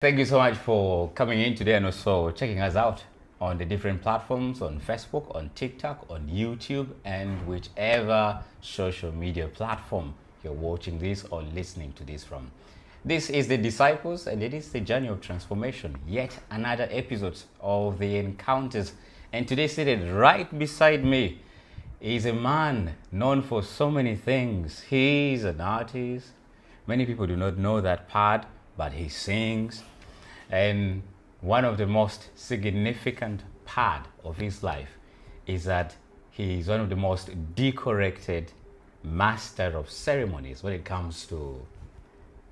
Thank you so much for coming in today and also checking us out on the different platforms on Facebook, on TikTok, on YouTube, and whichever social media platform you're watching this or listening to this from. This is the Disciples, and it is the journey of transformation. Yet another episode of the Encounters. And today, seated right beside me, is a man known for so many things. He's an artist. Many people do not know that part, but he sings. And one of the most significant part of his life is that he is one of the most decorated master of ceremonies when it comes to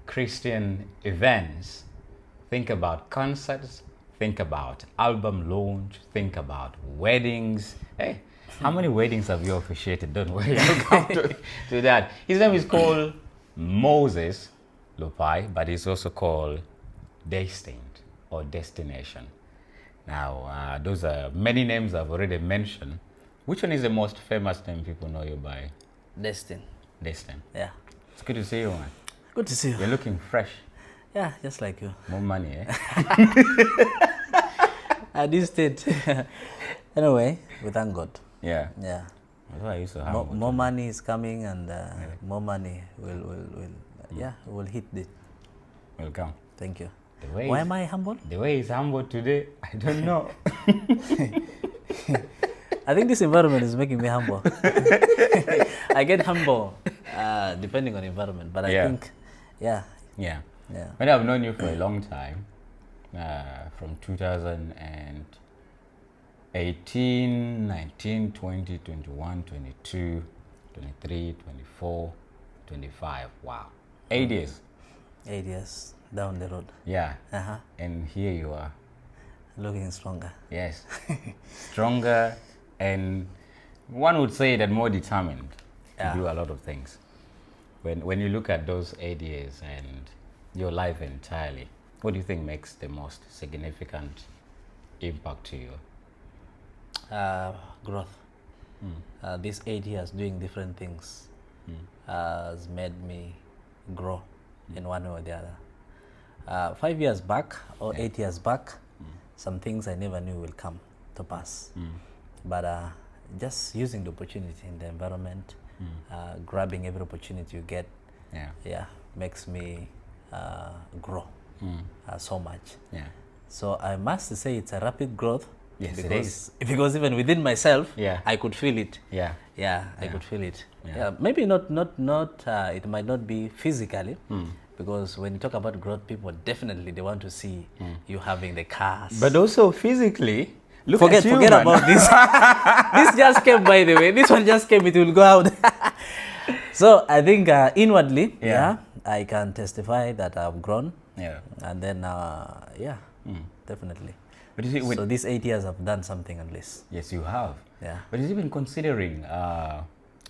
Christian events. Think about concerts, think about album launch, think about weddings. Hey, how many weddings have you officiated? Don't worry, we'll come to that. His name is called Moses Lupai, but he's also called Destined or Destination. Now, those are many names I've already mentioned. Which one is the most famous name people know you by? Destined. Destined. Yeah. It's good to see you, man. Good to see you. You're looking fresh. Yeah, just like you. More money, eh? At this stage. Anyway, we thank God. Yeah. Yeah. That's why I used to have More money is coming, and more money will hit it. Welcome. Thank you. The Why am I humble? The way he's humble today, I don't know. I think this environment is making me humble. I get humble depending on environment, but I think, yeah. But I've known you for a long time, from 2018, 19, 20, 21, 22, 23, 24, 25. Wow. 8 years. 8 years down the road. Yeah. Uh-huh. And here you are. Looking stronger. Yes. Stronger, and one would say that more determined to do a lot of things. When you look at those 8 years and your life entirely, what do you think makes the most significant impact to you? Growth. These 8 years doing different things has made me grow in one way or the other. 5 years back or 8 years back, some things I never knew will come to pass. But just using the opportunity in the environment, grabbing every opportunity you get, makes me grow so much. Yeah. So I must say it's a rapid growth. Yes, it is. Because even within myself, Yeah. I could feel it. Yeah. I could feel it. Yeah. Maybe not. It might not be physically, because when you talk about growth, people definitely they want to see you having the cars. But also physically, forget about this. This just came, by the way. This one just came. It will go out. So I think inwardly, I can testify that I've grown. Yeah. And then, definitely. But you see, So these 8 years I've done something at least. yes, you have. Yeah. But is even considering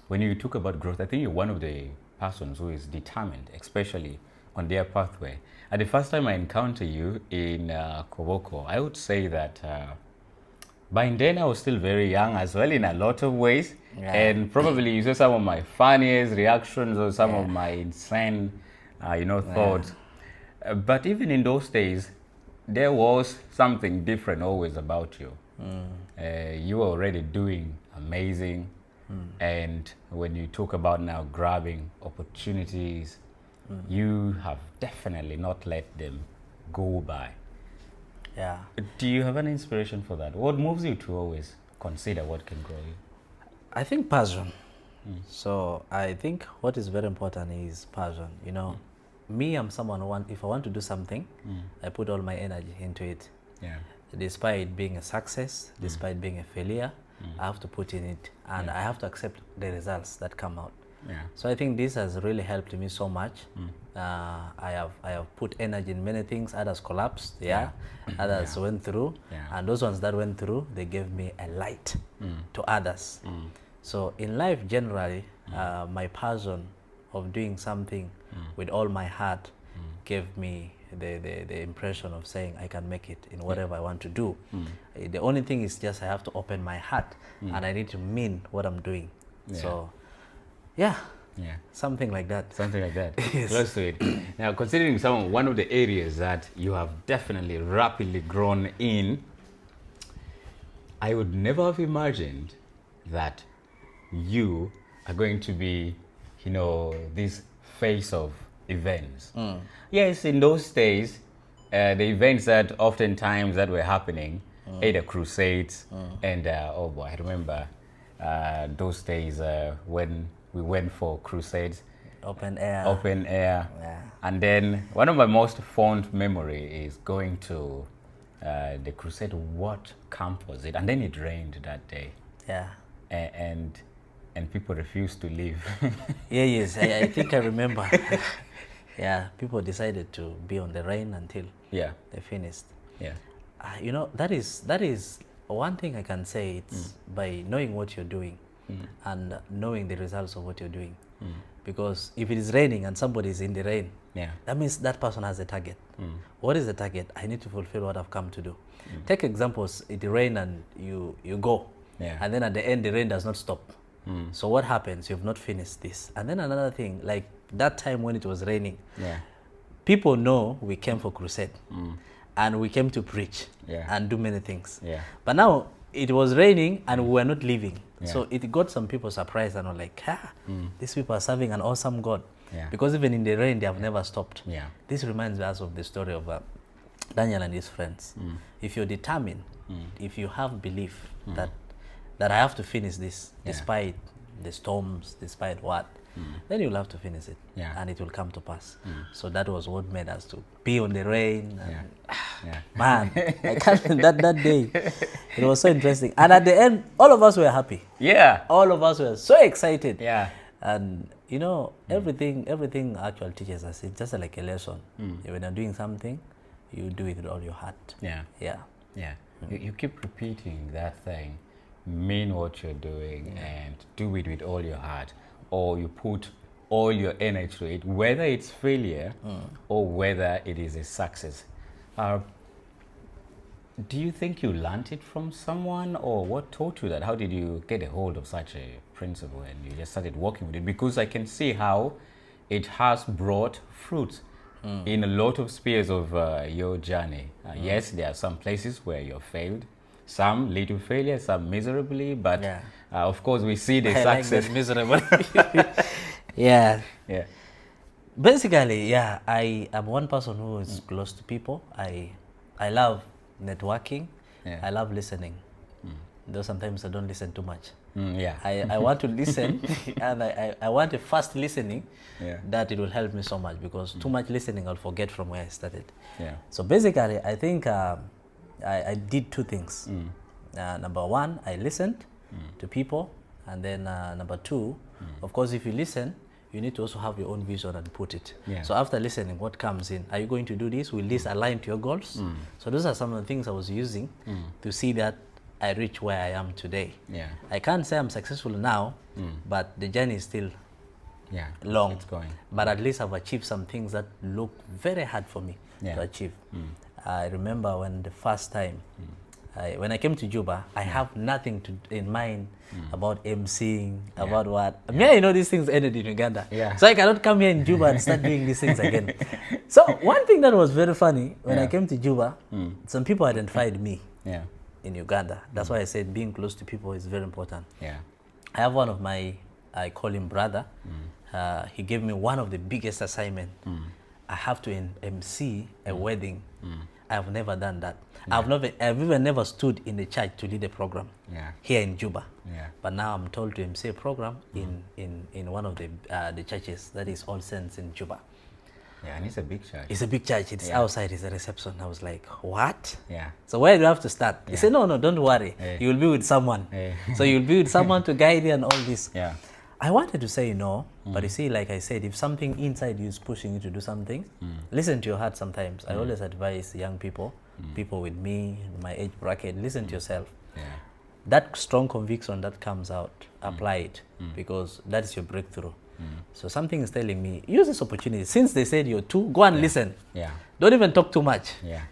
when you talk about growth, I think you're one of the persons who is determined, especially on their pathway. At the first time I encounter you in Koboko, I would say that by then I was still very young as well in a lot of ways. Yeah. And probably you saw some of my funniest reactions or some of my insane, thoughts. But even in those days, there was something different always about you. You were already doing amazing. And when you talk about now grabbing opportunities, you have definitely not let them go by. Yeah. Do you have an inspiration for that? What moves you to always consider what can grow you? I think passion. So I think what is very important is passion. You know, me, I'm someone who if I want to do something, I put all my energy into it. Yeah. Despite being a success, despite being a failure, I have to put in it, and I have to accept the results that come out. Yeah. So I think this has really helped me so much. I have put energy in many things. Others collapsed, others went through, and those ones that went through, they gave me a light to others. So in life generally, my passion of doing something with all my heart gave me the impression of saying I can make it in whatever I want to do. The only thing is just I have to open my heart and I need to mean what I'm doing. So, yeah. Yeah. Something like that. Something like that. Yes. Close to it. Now, considering one of the areas that you have definitely rapidly grown in, I would never have imagined that you are going to be, this face of events. Yes, in those days, the events that oftentimes that were happening, either crusades, and oh boy, I remember those days when we went for crusades. Open air. Open air. Yeah. And then one of my most fond memory is going to the crusade. What camp was it? And then it rained that day. Yeah. And people refused to leave. Yeah, yes, I think I remember. Yeah, people decided to be on the rain until Yeah. they finished. Yeah. That is one thing I can say. It's by knowing what you're doing and knowing the results of what you're doing. Because if it is raining and somebody is in the rain, Yeah. that means that person has a target. What is the target? I need to fulfill what I've come to do. Take examples, it rain and you go. Yeah. And then at the end, the rain does not stop. So what happens? You've not finished this. And then another thing, like that time when it was raining, Yeah. people know we came for crusade and we came to preach and do many things. Yeah. But now it was raining and we were not leaving. Yeah. So it got some people surprised and were like, these people are serving an awesome God. Yeah. Because even in the rain, they have never stopped. Yeah. This reminds us of the story of Daniel and his friends. If you're determined, if you have belief that I have to finish this, despite the storms, despite what, then you'll have to finish it, and it will come to pass. So that was what made us to be on the rain. And, man, I can't that day. It was so interesting, and at the end, all of us were happy. Yeah. All of us were so excited. Yeah. And everything actually teaches us. It's just like a lesson. When you're doing something, you do it with all your heart. Yeah. Yeah. Yeah. You keep repeating that thing. Mean what you're doing and do it with all your heart, or you put all your energy to it, whether it's failure or whether it is a success. Do you think you learned it from someone, or what taught you that? How did you get a hold of such a principle and you just started working with it? Because I can see how it has brought fruit in a lot of spheres of your journey. Yes, there are some places where you've failed, some little failure, some miserably, but of course we see the success. Like miserable. Yeah. Yeah. Basically, I am one person who is close to people. I love networking. Yeah. I love listening. Though sometimes I don't listen too much. Yeah. I want to listen, and I want a fast listening that it will help me so much, because too much listening I'll forget from where I started. Yeah. So basically, I think I did two things. Number one, I listened to people, and then number two, of course, if you listen, you need to also have your own vision and put it. Yeah. So after listening, what comes in? Are you going to do this? Will this align to your goals? So those are some of the things I was using to see that I reach where I am today. Yeah. I can't say I'm successful now, but the journey is still long. It's going. But at least I've achieved some things that look very hard for me to achieve. I remember when the first time, when I came to Juba, I have nothing in mind about emceeing, about what. I know these things ended in Uganda. Yeah. So I cannot come here in Juba and start doing these things again. So one thing that was very funny, when I came to Juba, some people identified me in Uganda. That's why I said being close to people is very important. Yeah. I have one of I call him brother. He gave me one of the biggest assignments. I have to MC a wedding. I have never done that. I've even never stood in the church to lead a program here in Juba. But now I'm told to MC a program in one of the churches, that is All Saints in Juba. Yeah, and it's a big church. It's a big church. It's outside. It's a reception. I was like, what? Yeah. So where do I have to start? He said, no, don't worry. You will be with someone. So you'll be with someone to guide you and all this. Yeah. I wanted to say no, but you see, like I said, if something inside you is pushing you to do something, listen to your heart sometimes. I always advise young people, people with me, my age bracket, listen to yourself. Yeah. That strong conviction that comes out, apply it, because that is your breakthrough. So something is telling me, use this opportunity. Since they said you're two, go and listen. Yeah. Don't even talk too much. Yeah.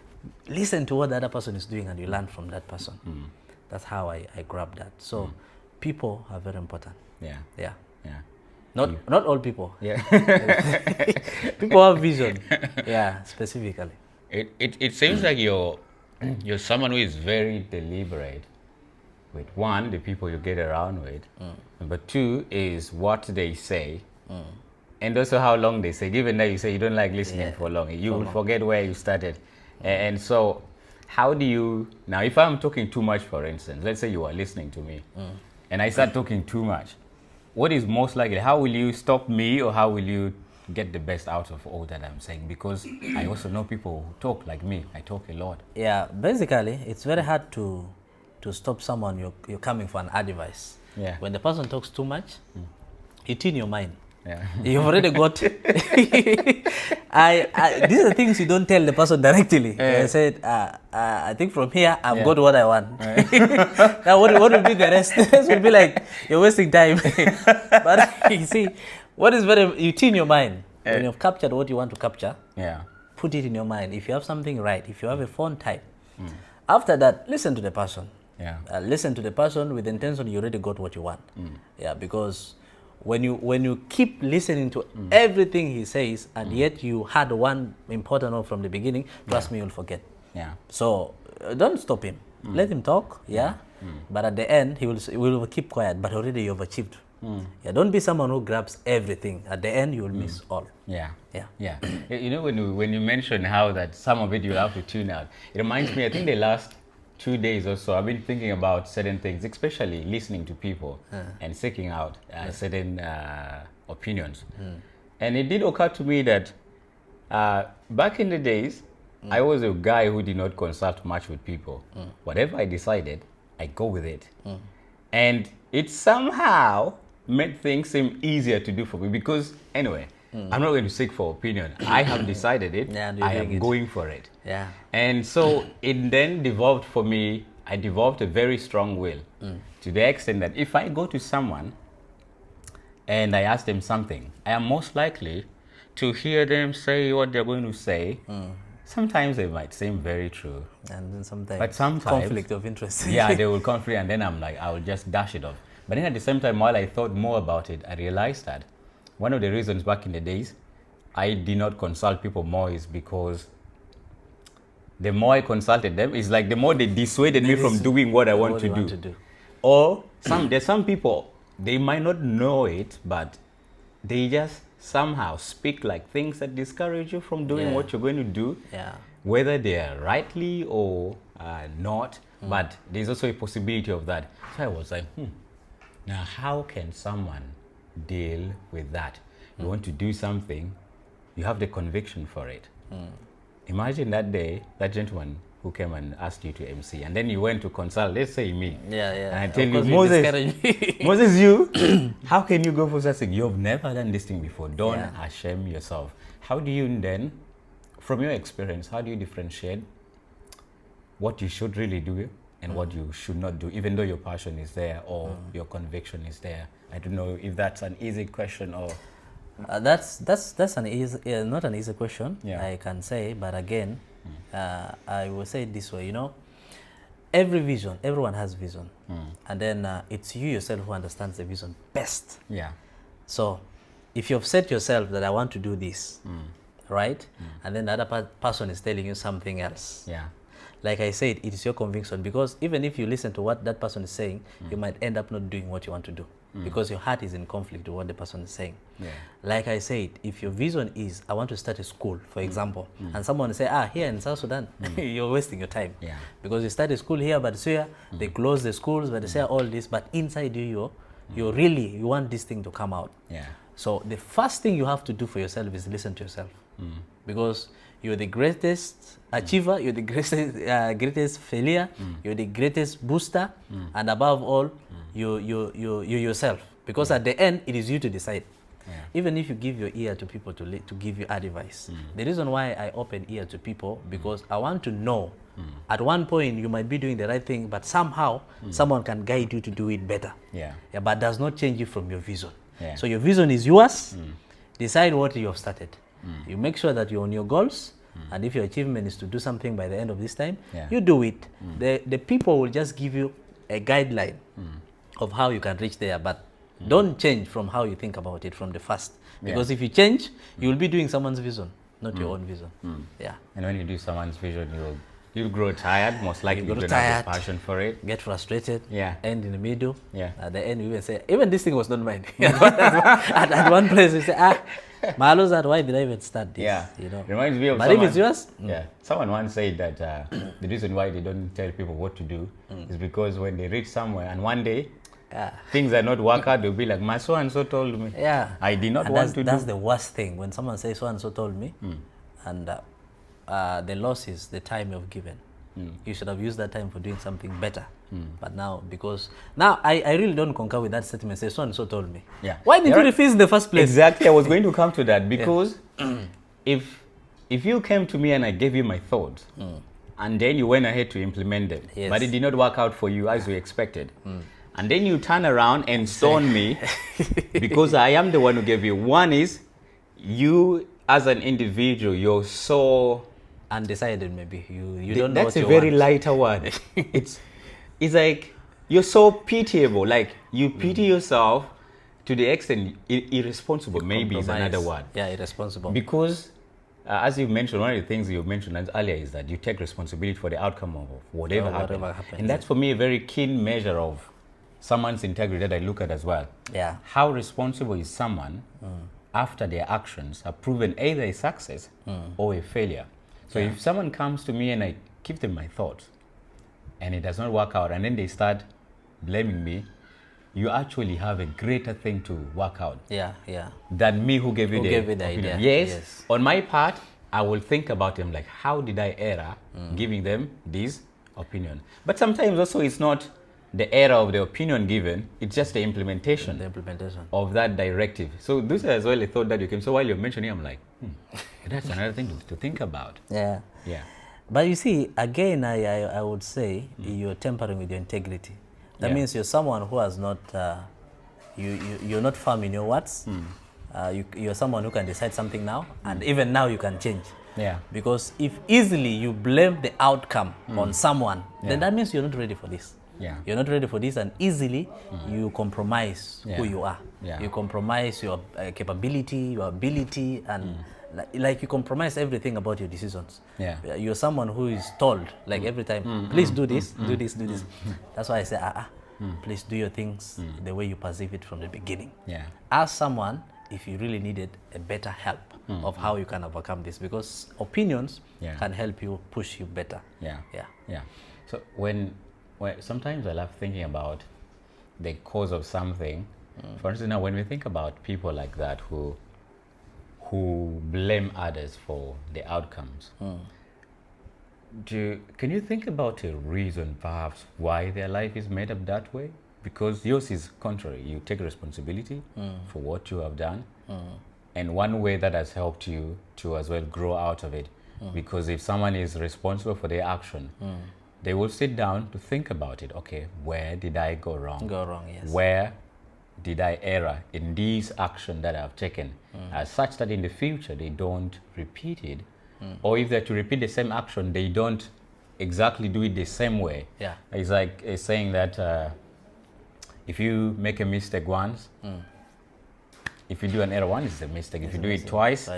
Listen to what the other person is doing and you learn from that person. That's how I grab that. So people are very important. Yeah. Yeah. Yeah. Not all people. Yeah. People have vision. Yeah, specifically. It seems like you're someone who is very deliberate with one, the people you get around with. Number two is what they say. And also how long they say. Given that you say you don't like listening for long, you will forget where you started. And so how do you, now if I'm talking too much, for instance, let's say you are listening to me and I start talking too much, what is most likely, how will you stop me, or how will you get the best out of all that I'm saying? Because I also know people who talk like me. I talk a lot. Yeah, basically, it's very hard to stop someone you're coming for an advice. Yeah. When the person talks too much, you tune your mind. Yeah. You've already got. These are things you don't tell the person directly. I said, I think from here I've got what I want. Now, what will be the rest? The rest will be like you're wasting time. But you see, what is you tune your mind. When you've captured what you want to capture, put it in your mind. If you have something right, if you have a phone type, after that, listen to the person. Listen to the person with the intention you already got what you want. Because when you keep listening to everything he says, and yet you had one important one from the beginning, trust me, you'll forget. So don't stop him. Let him talk. But at the end, he will keep quiet. But already you've achieved. Don't be someone who grabs everything. At the end, you will miss all. You know, when you mention how that some of it you have to tune out, it reminds me, I think the last 2 days or so, I've been thinking about certain things, especially listening to people and seeking out certain opinions. And it did occur to me that back in the days, I was a guy who did not consult much with people. Whatever I decided, I go with it. And it somehow made things seem easier to do for me because, anyway, I'm not going to seek for opinion. I have decided it. I am going for it. And so it then developed for me, I developed a very strong will to the extent that if I go to someone and I ask them something, I am most likely to hear them say what they're going to say. Sometimes they might seem very true. And then sometimes conflict of interest. They will conflict, and then I'm like, I will just dash it off. But then at the same time, while I thought more about it, I realized that one of the reasons back in the days I did not consult people more is because the more I consulted them, it's like the more they dissuaded me from doing what I want to do. Or there's some people, they might not know it, but they just somehow speak like things that discourage you from doing what you're going to do, whether they are rightly or not. But there's also a possibility of that. So I was like, now how can someone deal with that? You want to do something, you have the conviction for it. Imagine that day, that gentleman who came and asked you to MC, and then you went to consult, let's say me. And I tell you, Moses, you, how can you go for such thing? You've never done this thing before. Don't ashame yourself. How do you then, from your experience, how do you differentiate what you should really do and what you should not do, even though your passion is there or your conviction is there? I don't know if that's an easy question or... that's an easy, not an easy question, I can say, but again, I will say it this way, everyone has vision, and then it's you yourself who understands the vision best. So if you've set yourself that I want to do this, right, and then the other person is telling you something else, like I said, it is your conviction, because even if you listen to what that person is saying, you might end up not doing what you want to do. Because your heart is in conflict with what the person is saying. Like I said, if your vision is, I want to start a school, for example, and someone say, here in South Sudan, you're wasting your time. Because you start a school here, but here, they close the schools, but they say all this, but inside you want this thing to come out. So the first thing you have to do for yourself is listen to yourself. Because you're the greatest achiever, you're the greatest failure, you're the greatest booster, and above all, you yourself. Because at the end, it is you to decide. Even if you give your ear to people to give you advice. The reason why I open ear to people, because I want to know, at one point you might be doing the right thing, but somehow someone can guide you to do it better. But does not change you from your vision. So your vision is yours. Decide what you have started. You make sure that you're on your goals, and if your achievement is to do something by the end of this time, you do it. The people will just give you a guideline of how you can reach there, but Don't change from how you think about it from the first. Because if you change, you will be doing someone's vision, not your own vision. Yeah. And when you do someone's vision, you'll grow tired, most likely. You You grow don't have tired, the passion for it. get frustrated, Yeah. end in the middle. Yeah. At the end, you will say, even this thing was not mine. at one place, you say, Malos, why did I even start this? Yeah. You know. Reminds me of But someone, if it's yours, yeah. Someone once said that the reason why they don't tell people what to do is because when they reach somewhere and one day things are not work out, they'll be like, my so and so told me. Yeah. I did not and want to do. That's the worst thing when someone says so and so told me, and the loss is the time you've given. You should have used that time for doing something better. But now, because now I really don't concur with that statement. Say so and so told me. Yeah. Why did you refuse in the first place? Exactly. I was going to come to that because if you came to me and I gave you my thoughts and then you went ahead to implement them, but it did not work out for you as you expected, and then you turn around and stone me because I am the one who gave you. One is you as an individual, you're so undecided. Maybe you don't know what that's you a very want. lighter word. It's like you're so pitiable. Like you pity yourself to the extent irresponsible. Maybe is another word. Yeah, irresponsible. Because as you mentioned, one of the things you mentioned earlier is that you take responsibility for the outcome of whatever happened. And that's for me a very keen measure of someone's integrity that I look at as well. Yeah. How responsible is someone after their actions are proven either a success or a failure? So if someone comes to me and I give them my thoughts and it does not work out and then they start blaming me, you actually have a greater thing to work out. Yeah. Than me who gave you the opinion. idea. Yes. On my part, I will think about them like, how did I err giving them this opinion? But sometimes also it's not the error of the opinion given, it's just the implementation. Of that directive. So this is as well a thought that you can. So while you're mentioning, I'm like, that's another thing to think about. Yeah. But you see, again, I would say you're tampering with your integrity. That means you're someone who has not, you're not firm in your words. You're someone who can decide something now, and even now you can change. Yeah. Because if easily you blame the outcome on someone, then that means you're not ready for this. Yeah. You're not ready for this, and easily you compromise who you are. Yeah. You compromise your capability, your ability, and like you compromise everything about your decisions. Yeah. You're someone who is told, like every time, please do this, do this, do this. That's why I say, please do your things the way you perceive it from the beginning. Yeah. Ask someone if you really needed a better help of how you can overcome this, because opinions can help you push you better. Yeah. So when sometimes I love thinking about the cause of something. For instance, now when we think about people like that who blame others for the outcomes, can you think about a reason perhaps why their life is made up that way? Because yours is contrary. You take responsibility for what you have done, and one way that has helped you to as well grow out of it. Because if someone is responsible for their action, they will sit down to think about it. Okay, where did I go wrong? Yes. Where did I err in this action that I've taken? Such that in the future they don't repeat it. Or if they're to repeat the same action, they don't exactly do it the same way. Yeah. It's like a saying that if you make a mistake once, if you do an error once, it's a mistake. If you do it twice,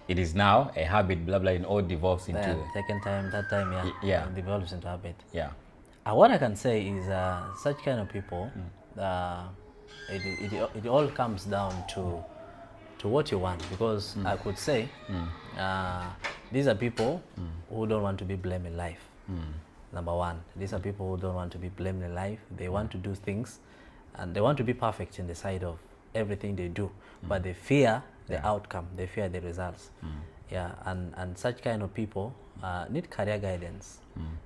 it is now a habit, blah, blah, and all devolves into... Second time, third time, it develops into habit. Yeah. What I can say is such kind of people, it all comes down to what you want, because I could say these are people who don't want to be blamed in life. Number one, these are people who don't want to be blamed in life. They want to do things and they want to be perfect in the side of everything they do, but they fear the outcome, they fear the results. And such kind of people need career guidance,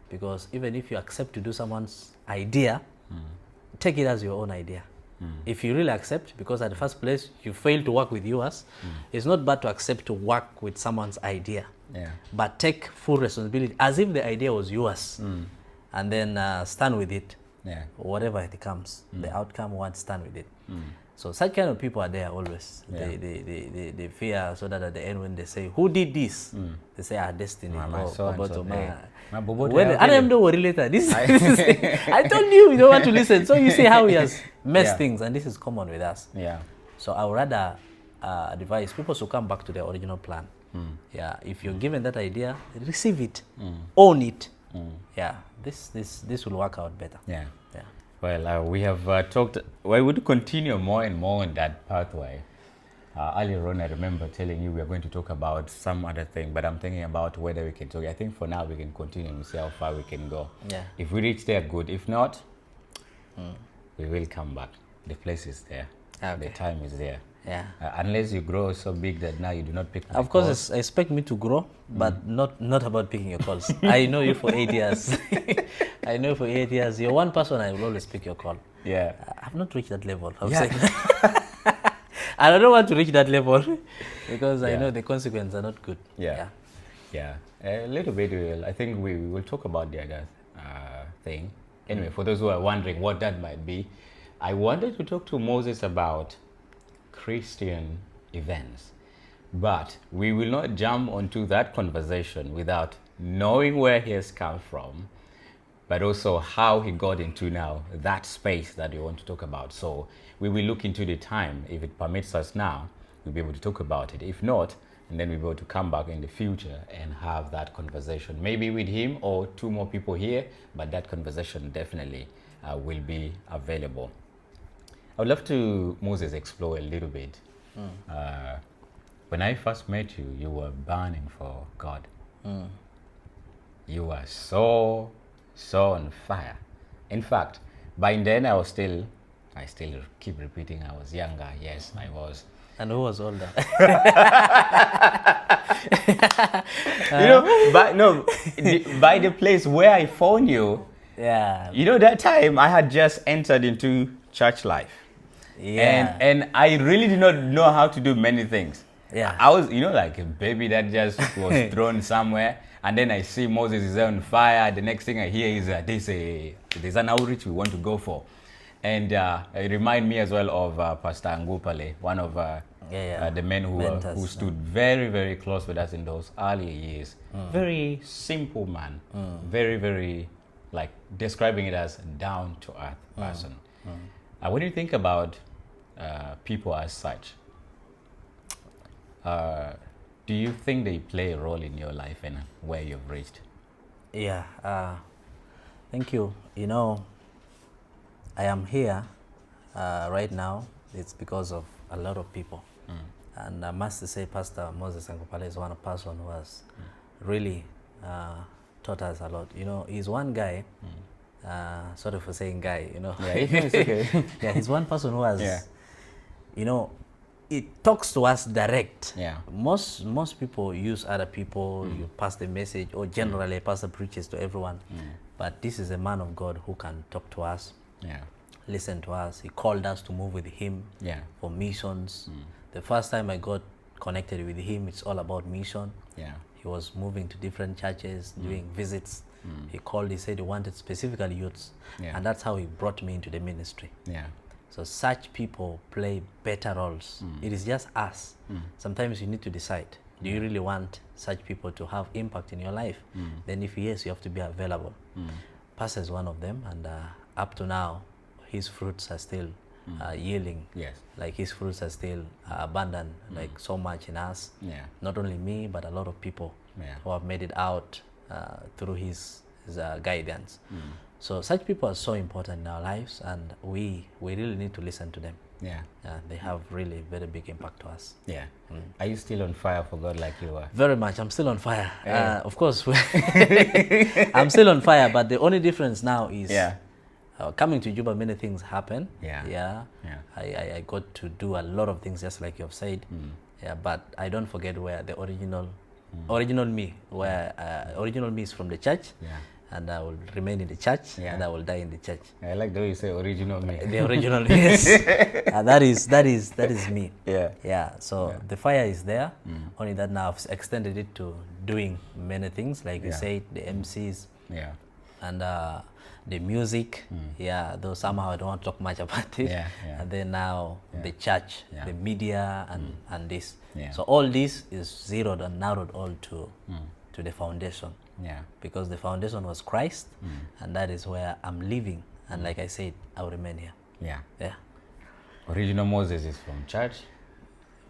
because even if you accept to do someone's idea, take it as your own idea. If you really accept, because at the first place you failed to work with yours, it's not bad to accept to work with someone's idea, but take full responsibility as if the idea was yours, and then stand with it. Whatever it comes, the outcome, stand with it. So such kind of people are there always. Yeah. They fear, so that at the end when they say, who did this? They say, Destiny. My or so and Boboto, so, ma. hey. My Boboto, When, I'll and tell I'm you. the worry later. I told you don't want to listen. So you see how he has messed Yeah. things, and this is common with us. Yeah. So I would rather advise people to come back to their original plan. Yeah, if you're given that idea, receive it, own it. Yeah, this will work out better. Yeah. Yeah. Well, we have talked. Well, we would continue more and more on that pathway. Earlier on, I remember telling you we are going to talk about some other thing, but I'm thinking about whether we can talk. I think for now we can continue and see how far we can go. Yeah. If we reach there, good. If not, we will come back. The place is there. Okay. The time is there. Yeah. Unless you grow so big that now you do not pick my Of course, calls. expect me to grow, but not about picking your calls. I know you for 8 years. I know you for 8 years. You're one person I will always pick your call. Yeah. I've not reached that level. Yeah. And I don't want to reach that level because I Yeah. know the consequences are not good. Yeah. Yeah. A little bit. I think we will talk about the other thing. Anyway, for those who are wondering what that might be, I wanted to talk to Moses about Christian events. But we will not jump onto that conversation without knowing where he has come from, but also how he got into now that space that we want to talk about. So we will look into the time. If it permits us now, we'll be able to talk about it. If not, and then we'll be able to come back in the future and have that conversation, maybe with him or two more people here, but that conversation definitely will be available. I would love to, Moses, explore a little bit. When I first met you, you were burning for God. You were so on fire. In fact, by then I still keep repeating I was younger. Yes, I was. And who was older? By the place where I found you, Yeah. that time I had just entered into church life. Yeah. And I really did not know how to do many things. Yeah. I was, like a baby that just was thrown somewhere. And then I see Moses is on fire. The next thing I hear is there's an outreach we want to go for. And it reminds me as well of Pastor Angupale, one of the men who Mentors, stood very, very close with us in those early years. Very simple man. Very, very, like, describing it as down-to-earth person. When you think about people as such, do you think they play a role in your life and where you've reached? Yeah. Thank you. I am here right now. It's because of a lot of people. And I must say Pastor Moses Angupale is one person who has really taught us a lot. He's one guy, sorry for saying guy, Yeah, it's okay. Yeah, he's one person who has, Yeah. it talks to us direct. Yeah. Most people use other people, you pass the message, or generally pastor preaches to everyone. But this is a man of God who can talk to us, listen to us. He called us to move with him for missions. The first time I got connected with him, it's all about mission. Yeah. He was moving to different churches, doing visits. He called, he said he wanted specifically youths. And that's how he brought me into the ministry. Yeah. So such people play better roles. It is just us. Sometimes you need to decide, do you really want such people to have impact in your life? Then if yes, you have to be available. Pastor is one of them, and up to now, his fruits are still yielding. Yes. Like his fruits are still abundant, like so much in us. Yeah. Not only me, but a lot of people who have made it out through his guidance. So such people are so important in our lives, and we really need to listen to them. Yeah. They have really very big impact to us. Yeah. Are you still on fire for God like you were? Very much. I'm still on fire. Yeah. Of course, I'm still on fire, but the only difference now is coming to Juba, many things happen. Yeah. I got to do a lot of things, just like you have said. Yeah, but I don't forget where the original me, where original me is from the church. Yeah. And I will remain in the church, and I will die in the church. I like the way you say original me. The original, yes. And that is me. Yeah. Yeah. So the fire is there. Only that now I've extended it to doing many things, like you said, the MCs. Yeah. and the music, though somehow I don't want to talk much about it. And then now the church, the media, and this. So all this is zeroed and narrowed all to the foundation. Because the foundation was Christ, and that is where I'm living. And like I said, I'll remain here. Original Moses is from church.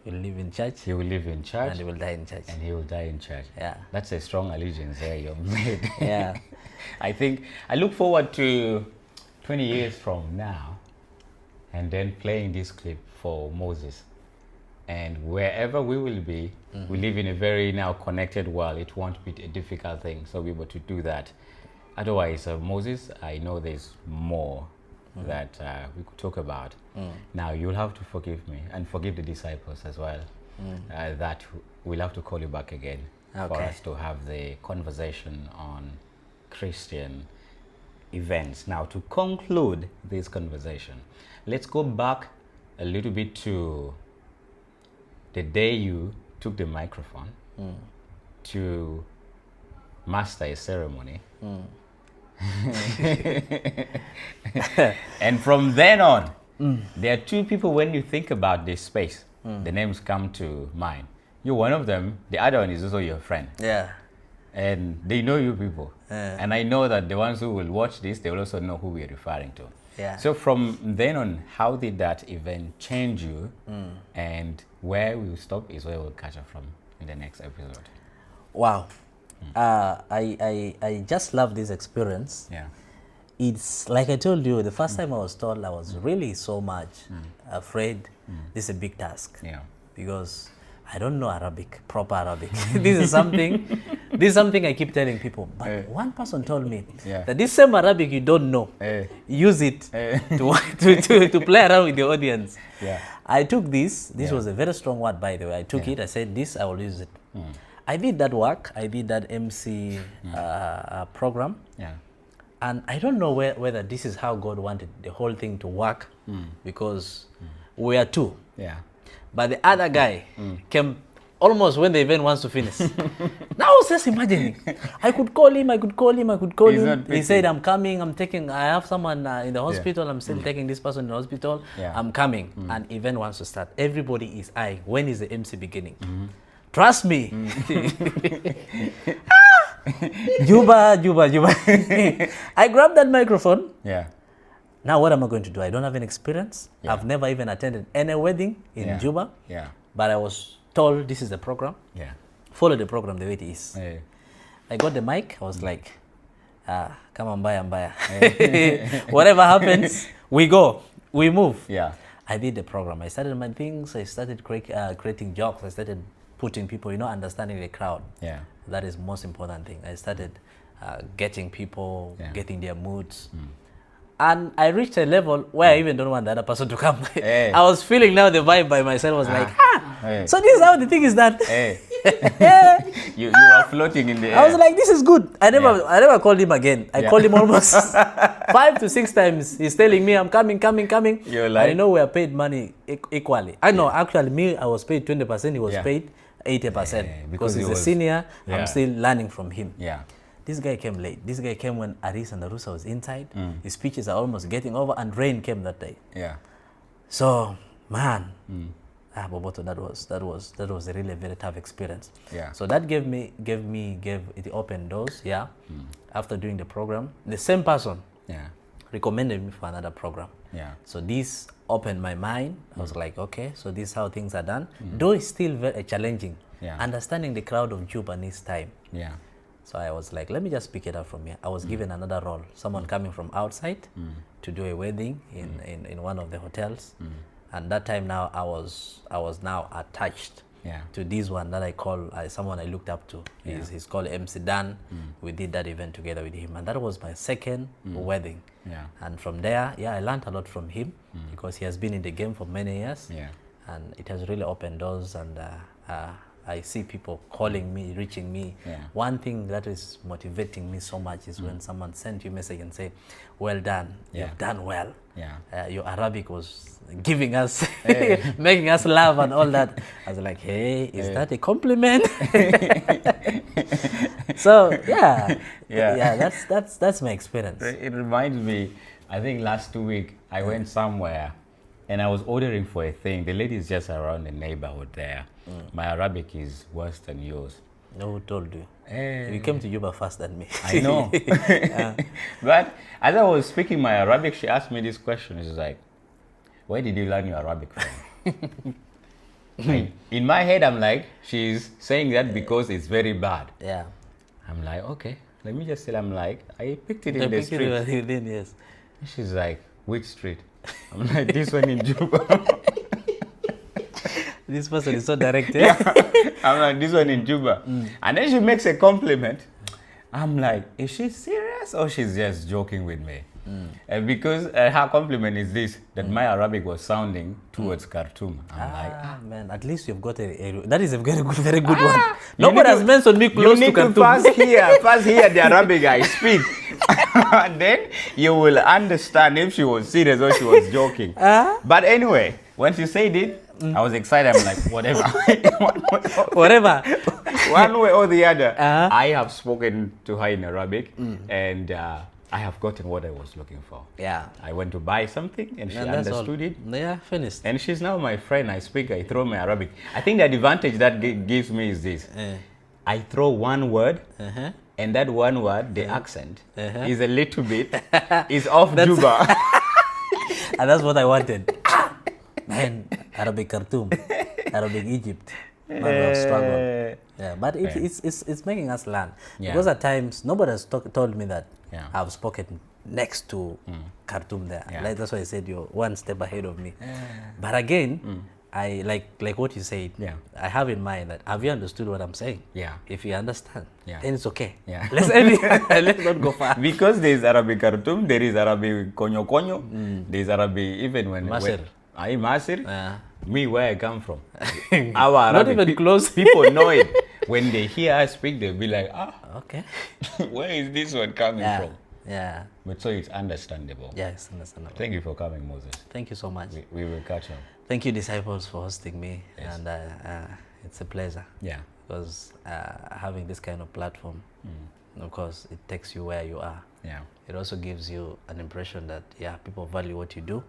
He will live in church. He will live in church. And he will die in church. And he will die in church. That's a strong allegiance there you've made. I think I look forward to 20 years from now and then playing this clip for Moses. And wherever we will be, we live in a very now connected world. It won't be a difficult thing. So we were to do that. Otherwise, Moses, I know there's more that we could talk about. Now, you'll have to forgive me and forgive the disciples as well. That we'll have to call you back again for us to have the conversation on Christian events. Now, to conclude this conversation, let's go back a little bit to the day you took the microphone to master a ceremony. And from then on, there are two people when you think about this space, the names come to mind. You're one of them, the other one is also your friend. And they know you people. And I know that the ones who will watch this, they will also know who we're referring to. So from then on, how did that event change you? And where we'll stop is where we'll catch up from in the next episode. Wow. I just love this experience. It's like I told you, the first time I was told, I was really so much afraid. This is a big task because I don't know Arabic, proper Arabic. This is something I keep telling people. But one person told me that this same Arabic you don't know, use it to play around with the audience. I took this. This was a very strong word, by the way. I took it. I said, this, I will use it. I did that work. I did that MC program. And I don't know whether this is how God wanted the whole thing to work because we are two. But the other guy came almost when the event wants to finish. Now I was just imagining. I could call him. He said, I'm coming. I have someone in the hospital. I'm still taking this person in the hospital. I'm coming. And event wants to start. Everybody is eyeing. When is the MC beginning? Trust me. Juba. I grabbed that microphone. Now what am I going to do? I don't have any experience. I've never even attended any wedding in Juba. But I was told this is the program. Follow the program the way it is. I got the mic. I was like, come on, mbaya. Whatever happens, we go. We move. I did the program. I started my things. I started creating jokes. I started putting people, understanding the crowd. That is most important thing. I started getting people, getting their moods. And I reached a level where I even don't want the other person to come. I was feeling now the vibe by myself. I was like, so this is how the thing is done. You are floating in the air. I was like, this is good. I never called him again. I called him almost 5 to 6 times. He's telling me, I'm coming. You're like, we are paid money equally. I know, actually, me, I was paid 20%. He was paid 80%. Because he's a senior. I'm still learning from him. This guy came late. This guy came when Aris and Arusa was inside. His speeches are almost getting over, and rain came that day. So, man, Boboto, that was a really very tough experience. So that it opened doors. After doing the program, the same person recommended me for another program. So this opened my mind. I was like, okay, so this is how things are done. Though it's still very challenging. Understanding the crowd of Juba needs time. So I was like, let me just pick it up from here. I was given another role, someone coming from outside to do a wedding in one of the hotels. And that time now I was now attached to this one that I call someone I looked up to. He's called MC Dan. We did that event together with him. And that was my second wedding. And from there, I learned a lot from him because he has been in the game for many years. And it has really opened doors, and I see people calling me, reaching me. Yeah. One thing that is motivating me so much is when someone sends you a message and say, well done, you've done well. Yeah. Your Arabic was giving us, Hey. making us laugh and all that. I was like, hey, is that a compliment? So that's my experience. It reminds me, I think last 2 weeks I went somewhere and I was ordering for a thing. The lady is just around the neighborhood there. My Arabic is worse than yours. No, who told you? You came to Juba first than me. I know. But as I was speaking my Arabic, she asked me this question. She's like, where did you learn your Arabic from? In my head, I'm like, she's saying that because it's very bad. Yeah. I'm like, okay, let me just say, I'm like, I picked it in the Picked street. it within, yes. She's like, which street? I'm like, this one in Juba. This person is so direct. I'm like, this one in Juba. And then she makes a compliment. I'm like, is she serious or she's just joking with me? Because her compliment is this, that my Arabic was sounding towards Khartoum. I'm like, man, at least you've got that is a very good one. Nobody has mentioned me close to Khartoum. You need to first hear the Arabic I speak. And then you will understand if she was serious or she was joking. But anyway, when she said it, I was excited. I'm like, whatever. Whatever. One way or the other, I have spoken to her in Arabic and I have gotten what I was looking for. Yeah. I went to buy something and she understood it. Yeah, finished. And she's now my friend. I throw my Arabic. I think the advantage that gives me is this. I throw one word and that one word, the accent, is a little bit, is off Juba. And that's what I wanted. Man, Arabic Khartoum, Arabic Egypt. Man, we have struggled. Yeah, but it's making us learn. Because at times, nobody has told me that I've spoken next to Khartoum there. Like, that's why I said you're one step ahead of me. But again, I like what you said. I have in mind that, have you understood what I'm saying? If you understand, then it's okay. Let's end it. Let's not go far. Because there is Arabic Khartoum, there is Arabic Konyo Konyo, there is Arabic even when Masir. Masir. Me, where I come from, our Arabic, not even close. People know it. When they hear us speak, they'll be like, okay, where is this one coming from? Yeah. But so it's understandable. Yeah, it's understandable. Thank you for coming, Moses. Thank you so much. We will catch up. Thank you, Disciples, for hosting me. And it's a pleasure. Yeah. Because having this kind of platform, of course, it takes you where you are. Yeah. It also gives you an impression that, people value what you do.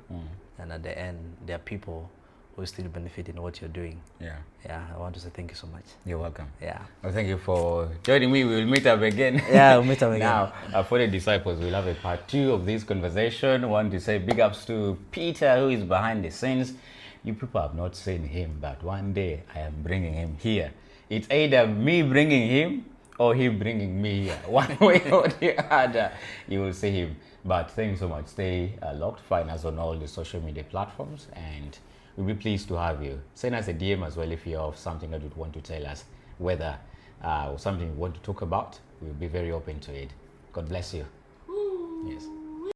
And at the end, there are people who still benefit in what you're doing. Yeah, I want to say thank you so much. You're welcome. Yeah. Well, thank you for joining me. We'll meet up again. Yeah, we'll meet up again. Now, for the Disciples, we'll have a part 2 of this conversation. I want to say big ups to Peter, who is behind the scenes. You people have not seen him, but one day I am bringing him here. It's either me bringing him or him bringing me here. One way or the other, you will see him. But thank you so much. Stay locked. Find us on all the social media platforms, and we'll be pleased to have you. Send us a DM as well if you have something that you want to tell us, whether something you want to talk about. We'll be very open to it. God bless you. Yes.